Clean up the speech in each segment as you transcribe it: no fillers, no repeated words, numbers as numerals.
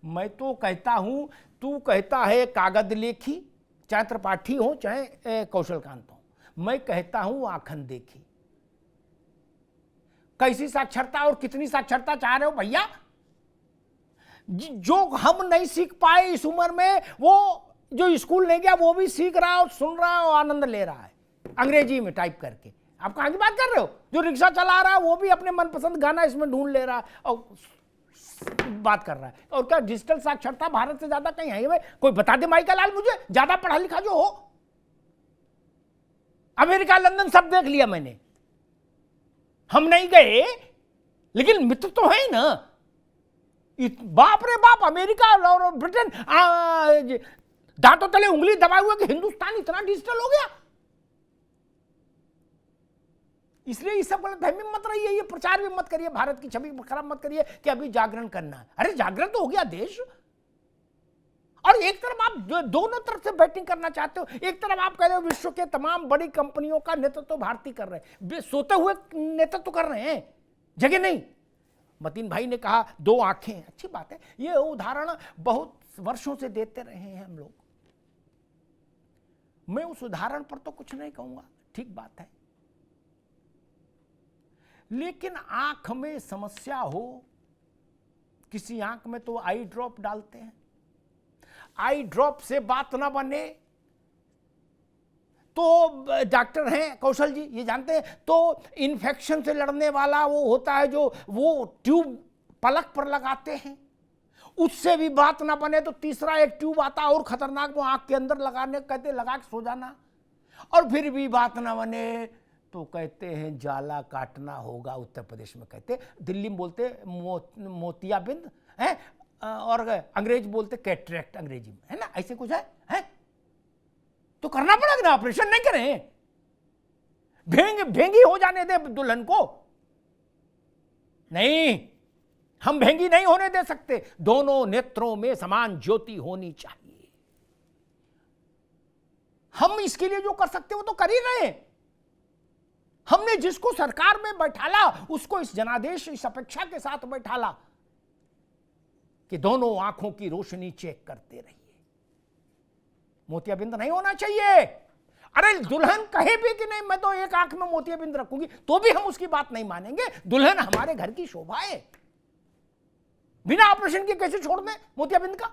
मैं तो कहता हूं, तू कहता है कागज लेखी, चाहे त्रिपाठी हो चाहे कौशलकांत हो, मैं कहता हूं आखन देखी। कैसी साक्षरता और कितनी साक्षरता चाह रहे हो भैया? जो हम नहीं सीख पाए इस उम्र में, वो जो स्कूल नहीं गया वो भी सीख रहा है और सुन रहा है और आनंद ले रहा है अंग्रेजी में टाइप करके। आप कहां की बात कर रहे हो? जो रिक्शा चला रहा है वो भी अपने मनपसंद गाना इसमें ढूंढ ले रहा है और बात कर रहा है। और क्या डिजिटल साक्षरता भारत से ज्यादा कहीं है? कोई बता दे माइका लाल मुझे, ज्यादा पढ़ा लिखा जो हो। अमेरिका लंदन सब देख लिया मैंने, हम नहीं गए लेकिन मित्र तो है ना। बाप रे बाप, अमेरिका और ब्रिटेन दांतों तले उंगली दबाए हुए कि हिंदुस्तान इतना डिजिटल हो गया। इसलिए ये सब गलतफहमी मत रहिए, ये प्रचार भी मत करिए, भारत की छवि खराब मत करिए कि अभी जागरण करना है। अरे जागरण तो हो गया देश। और एक तरफ आप दोनों तरफ से बैटिंग करना चाहते हो। एक तरफ आप कह रहे हो विश्व के तमाम बड़ी कंपनियों का नेतृत्व तो भारतीय कर रहे हैं, सोते हुए नेतृत्व कर रहे हैं, जगह नहीं। मतीन भाई ने कहा 2 आंखें, अच्छी बात है। ये उदाहरण बहुत वर्षों से देते रहे हैं हम लोग। मैं उस उदाहरण पर तो कुछ नहीं कहूंगा, ठीक बात है, लेकिन आंख में समस्या हो, किसी आंख में तो आई ड्रॉप डालते हैं, आई ड्रॉप से बात ना बने तो डॉक्टर हैं कौशल जी ये जानते हैं, तो इन्फेक्शन से लड़ने वाला वो होता है जो वो ट्यूब पलक पर लगाते हैं, उससे भी बात ना बने तो तीसरा एक ट्यूब आता है और खतरनाक, वो आंख के अंदर लगाने कहते लगा के सो जाना, और फिर भी बात ना बने तो कहते हैं जाला काटना होगा। उत्तर प्रदेश में कहते, दिल्ली में बोलते मोतियाबिंद है, और अंग्रेज बोलते कैटरेक्ट अंग्रेजी में, है ना, ऐसे कुछ है? तो करना पड़ेगा ना, ऑपरेशन नहीं करें, भेंगी हो जाने दे दुल्हन को? नहीं, हम भेंगी नहीं होने दे सकते। दोनों नेत्रों में समान ज्योति होनी चाहिए। हम इसके लिए जो कर सकते वो तो कर ही रहे हैं। हमने जिसको सरकार में बैठाला उसको इस जनादेश, इस अपेक्षा के साथ बैठाला कि दोनों आंखों की रोशनी चेक करते रहिए, मोतियाबिंद नहीं होना चाहिए। अरे दुल्हन कहे भी कि नहीं मैं तो एक आंख में मोतियाबिंद रखूंगी, तो भी हम उसकी बात नहीं मानेंगे। दुल्हन हमारे घर की शोभा है, बिना ऑपरेशन के कैसे छोड़ दें मोतियाबिंद का?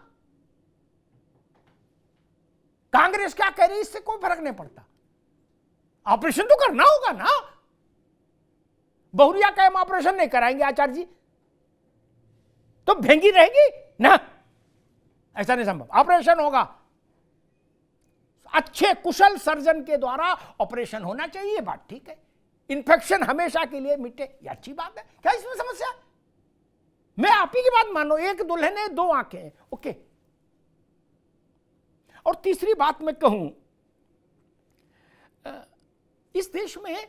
कांग्रेस क्या कह रही है इससे कोई फर्क नहीं पड़ता, ऑपरेशन तो करना होगा ना। बहुरिया का हम ऑपरेशन नहीं कराएंगे आचार्य जी, तो भेंगी रहेगी ना, ऐसा नहीं संभव। ऑपरेशन होगा, अच्छे कुशल सर्जन के द्वारा ऑपरेशन होना चाहिए, बात ठीक है। इन्फेक्शन हमेशा के लिए मिटे, ये अच्छी बात है, क्या इसमें समस्या है? मैं आप ही की बात मानो, एक दुल्हन है 2 आंखें हैं, ओके। और तीसरी बात मैं कहूं, इस देश में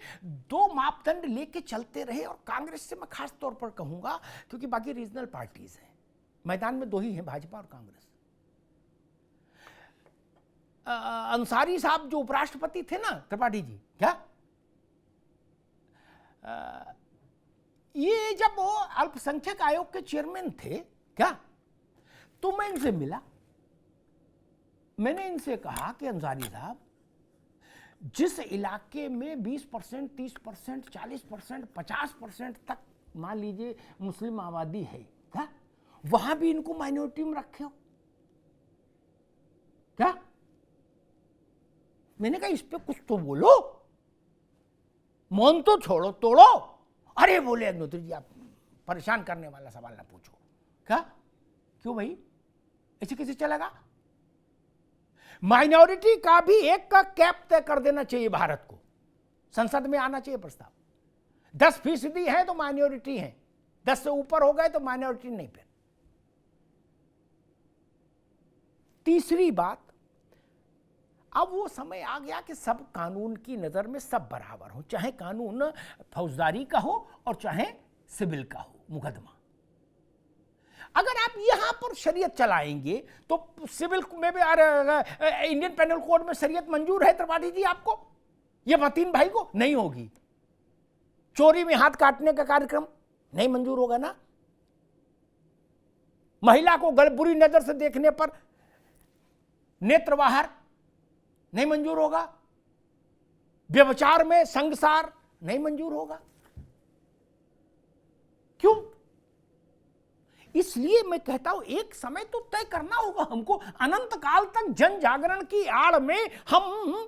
2 मापदंड लेके चलते रहे, और कांग्रेस से मैं खास तौर पर कहूंगा क्योंकि बाकी रीजनल पार्टीज हैं, मैदान में 2 ही हैं, भाजपा और कांग्रेस। अंसारी साहब जो उपराष्ट्रपति थे ना, त्रिपाठी जी, क्या ये जब वो अल्पसंख्यक आयोग के चेयरमैन थे क्या, तो मैं इनसे मिला, मैंने इनसे कहा कि अंसारी साहब, जिस इलाके में 20%, 30%, 40%, 50% तक मान लीजिए मुस्लिम आबादी है, क्या वहां भी इनको माइनॉरिटी में रखे हो क्या? मैंने कहा इस पे कुछ तो बोलो, मौन तो छोड़ो तोड़ो। अरे बोले अग्निहोत्री जी आप परेशान करने वाला सवाल ना पूछो। क्या? क्यों भाई, ऐसे कैसे चलेगा? माइनॉरिटी का भी एक का कैप तय कर देना चाहिए भारत को, संसद में आना चाहिए प्रस्ताव। 10% है तो माइनॉरिटी है, 10 से ऊपर हो गए तो माइनॉरिटी नहीं। फिर तीसरी बात, अब वो समय आ गया कि सब कानून की नजर में सब बराबर हो, चाहे कानून फौजदारी का हो और चाहे सिविल का हो मुकदमा। अगर आप यहां पर शरीयत चलाएंगे तो सिविल में भी, इंडियन पेनल कोड में शरीयत मंजूर है त्रिपाठी जी आपको, ये मतीन भाई को नहीं होगी। चोरी में हाथ काटने का कार्यक्रम नहीं मंजूर होगा ना, महिला को बुरी नजर से देखने पर नेत्र बाहर नहीं मंजूर होगा, व्यभिचार में संगसार नहीं मंजूर होगा। क्यों? इसलिए मैं कहता हूं एक समय तो तय करना होगा हमको। अनंत काल तक जन जागरण की आड़ में हम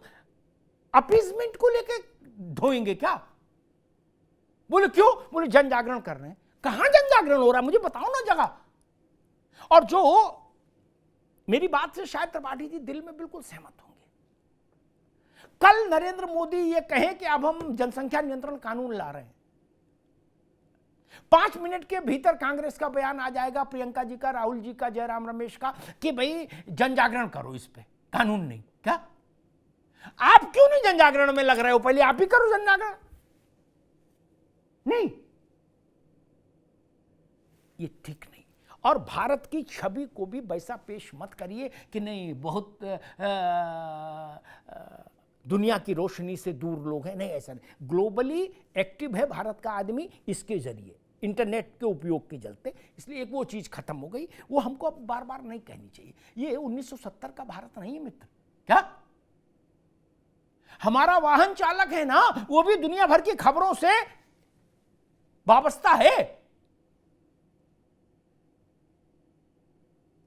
अपीजमेंट को लेके ढोएंगे क्या? बोले क्यों? बोले जन जागरण कर रहे हैं। कहां जन जागरण हो रहा है मुझे बताओ ना जगह। और जो मेरी बात से शायद त्रिपाठी जी दिल में बिल्कुल सहमत होंगे, कल नरेंद्र मोदी ये कहें कि अब हम जनसंख्या नियंत्रण कानून ला रहे हैं, 5 मिनट के भीतर कांग्रेस का बयान आ जाएगा, प्रियंका जी का, राहुल जी का, जयराम रमेश का, कि भाई जन जागरण करो, इस पे कानून नहीं। क्या आप क्यों नहीं जन जागरण में लग रहे हो? पहले आप ही करो जन जागरण। नहीं, ये ठीक नहीं। और भारत की छवि को भी वैसा पेश मत करिए कि नहीं बहुत दुनिया की रोशनी से दूर लोग हैं। नहीं, ऐसा नहीं। ग्लोबली एक्टिव है भारत का आदमी इसके जरिए, इंटरनेट के उपयोग के चलते। इसलिए एक वो चीज खत्म हो गई, वो हमको अब बार बार नहीं कहनी चाहिए। ये 1970 का भारत नहीं है मित्र। क्या हमारा वाहन चालक है ना, वो भी दुनिया भर की खबरों से वाबस्ता है।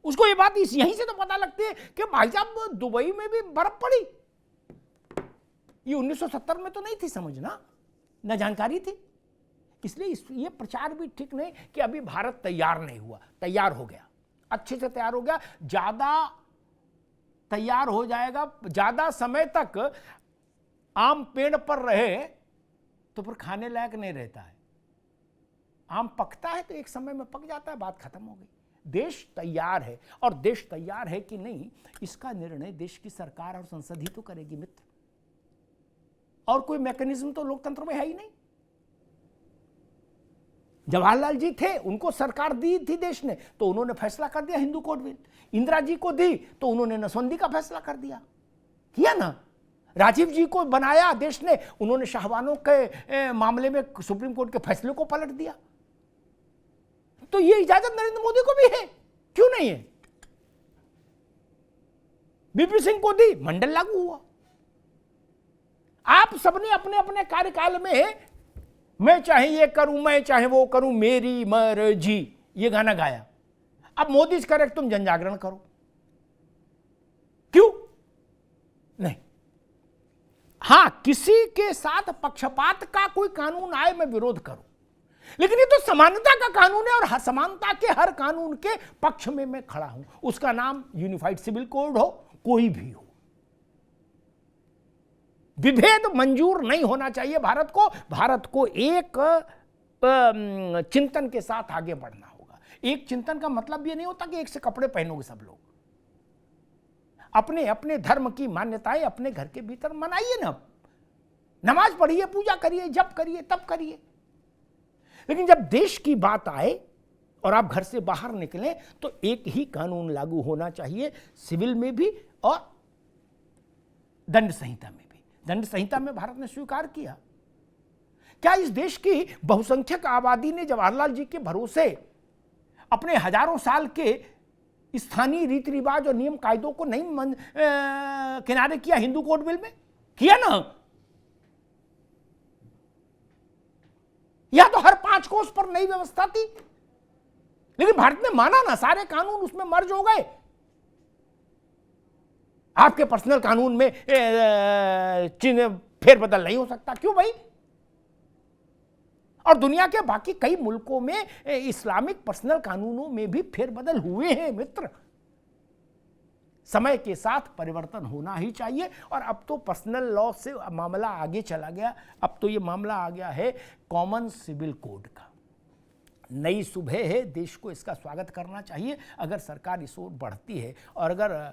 उसको ये बात यहीं से तो पता लगती है कि भाई साहब दुबई में भी बर्फ पड़ी। ये 1970 में तो नहीं थी समझना, न जानकारी थी। इसलिए ये प्रचार भी ठीक नहीं कि अभी भारत तैयार नहीं हुआ। तैयार हो गया, अच्छे से तैयार हो गया। ज्यादा तैयार हो जाएगा, ज्यादा समय तक आम पेड़ पर रहे तो फिर खाने लायक नहीं रहता है। आम पकता है तो एक समय में पक जाता है, बात खत्म हो गई। देश तैयार है, और देश तैयार है कि नहीं इसका निर्णय देश की सरकार और संसद ही तो करेगी मित्र। और कोई मैकेनिज्म तो लोकतंत्र में है ही नहीं। जवाहरलाल जी थे, उनको सरकार दी थी देश ने, तो उन्होंने फैसला कर दिया हिंदू कोड बिल। इंदिरा जी को दी तो उन्होंने नसबंदी का फैसला कर दिया, किया ना। राजीव जी को बनाया देश ने, उन्होंने शाहबानों के मामले में सुप्रीम कोर्ट के फैसले को पलट दिया। तो ये इजाजत नरेंद्र मोदी को भी है, क्यों नहीं है? बीपी सिंह को दी, मंडल लागू हुआ। आप सबने अपने अपने कार्यकाल में मैं चाहे ये करूं, मैं चाहे वो करूं, मेरी मर्जी, ये गाना गाया। अब मोदी करे तुम जन जागरण करो, क्यों नहीं? हां, किसी के साथ पक्षपात का कोई कानून आए मैं विरोध करूं, लेकिन ये तो समानता का कानून है, और समानता के हर कानून के पक्ष में मैं खड़ा हूं। उसका नाम यूनिफाइड सिविल कोड हो, कोई भी हो। विभेद मंजूर नहीं होना चाहिए भारत को। भारत को एक चिंतन के साथ आगे बढ़ना होगा। एक चिंतन का मतलब ये नहीं होता कि एक से कपड़े पहनोगे सब लोग। अपने अपने धर्म की मान्यताएं अपने घर के भीतर मनाइए ना, नमाज पढ़िए, पूजा करिए, जप करिए, तब करिए। लेकिन जब देश की बात आए और आप घर से बाहर निकलें तो एक ही कानून लागू होना चाहिए, सिविल में भी और दंड संहिता में भी। दंड संहिता में भारत ने स्वीकार किया। क्या इस देश की बहुसंख्यक आबादी ने जवाहरलाल जी के भरोसे अपने हजारों साल के स्थानीय रीति रिवाज और नियम कायदों को नहीं किनारे किया हिंदू कोड बिल में? किया ना। या तो हर 5 कोस पर नई व्यवस्था थी, लेकिन भारत ने माना ना, सारे कानून उसमें मर्ज हो गए। आपके पर्सनल कानून में फेरबदल नहीं हो सकता, क्यों भाई? और दुनिया के बाकी कई मुल्कों में इस्लामिक पर्सनल कानूनों में भी फेरबदल हुए हैं मित्र। समय के साथ परिवर्तन होना ही चाहिए। और अब तो पर्सनल लॉ से मामला आगे चला गया। अब तो ये मामला आ गया है कॉमन सिविल कोड का। नई सुबह है, देश को इसका स्वागत करना चाहिए अगर सरकार इस ओर बढ़ती है, और अगर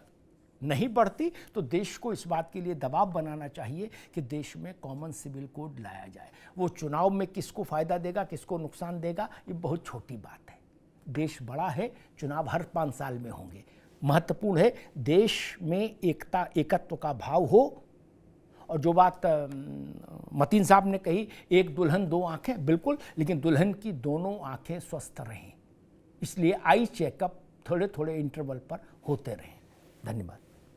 नहीं बढ़ती तो देश को इस बात के लिए दबाव बनाना चाहिए कि देश में कॉमन सिविल कोड लाया जाए। वो चुनाव में किसको फ़ायदा देगा, किसको नुकसान देगा, ये बहुत छोटी बात है। देश बड़ा है, चुनाव हर 5 साल में होंगे। महत्वपूर्ण है देश में एकत्व का भाव हो। और जो बात मतीन साहब ने कही, एक दुल्हन 2 आंखें, बिल्कुल, लेकिन दुल्हन की दोनों आंखें स्वस्थ रहें। इसलिए आई चेकअप थोड़े थोड़े इंटरवल पर होते रहें। धन्यवाद।